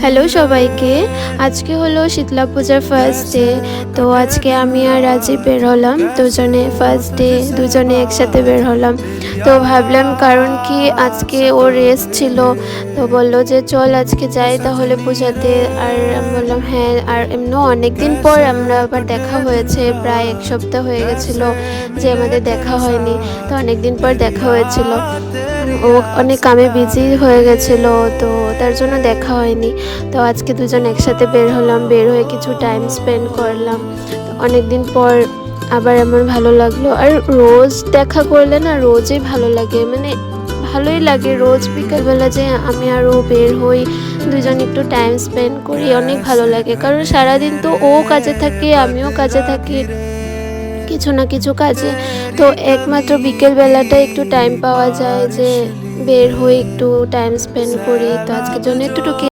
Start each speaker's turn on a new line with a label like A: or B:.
A: Hello সবাইকে। আজকে হলো শীতলা পূজার ফার্স্ট ডে। তো আজকে আমি আর রাজীব বের হলাম দুজনে, ফার্স্ট ডে দুজনে একসাথে বের হলাম। তো ভাবলাম, কারণ কি আজকে ওর রেস্ট ছিল, তো বললো যে চল আজকে যাই তাহলে পূজাতে। আর আমি বললাম হ্যাঁ। আর এমনিও অনেক দিন পর আমরা আবার দেখা হয়েছে, প্রায় এক সপ্তাহ হয়ে গেছিলো যে আমাদের দেখা হয়নি। তো অনেক দিন পর দেখা হয়েছিল। ও অনেক কামে বিজি হয়ে গেছিলো, তো তার জন্য দেখা হয়নি। তো আজকে দুজন একসাথে বের হলাম, বের হয়ে কিছু টাইম স্পেন্ড করলাম। তো অনেক দিন পর আবার আমার ভালো লাগলো। আর রোজ দেখা করলে না রোজই ভালো লাগে, মানে ভালোই লাগে। রোজ বিকেলবেলা যে আমি আর ও বের হই, দুজন একটু টাইম স্পেন্ড করি, অনেক ভালো লাগে। কারণ সারাদিন তো ও কাজে থাকে, আমিও কাজে থাকি, কিছু না কিছু কাজে। তো একমাত্র বিকেলবেলাটা একটু টাইম পাওয়া যায় যে বের হই, একটু টাইম স্পেন্ড করি। তো আজকের জন্য একটু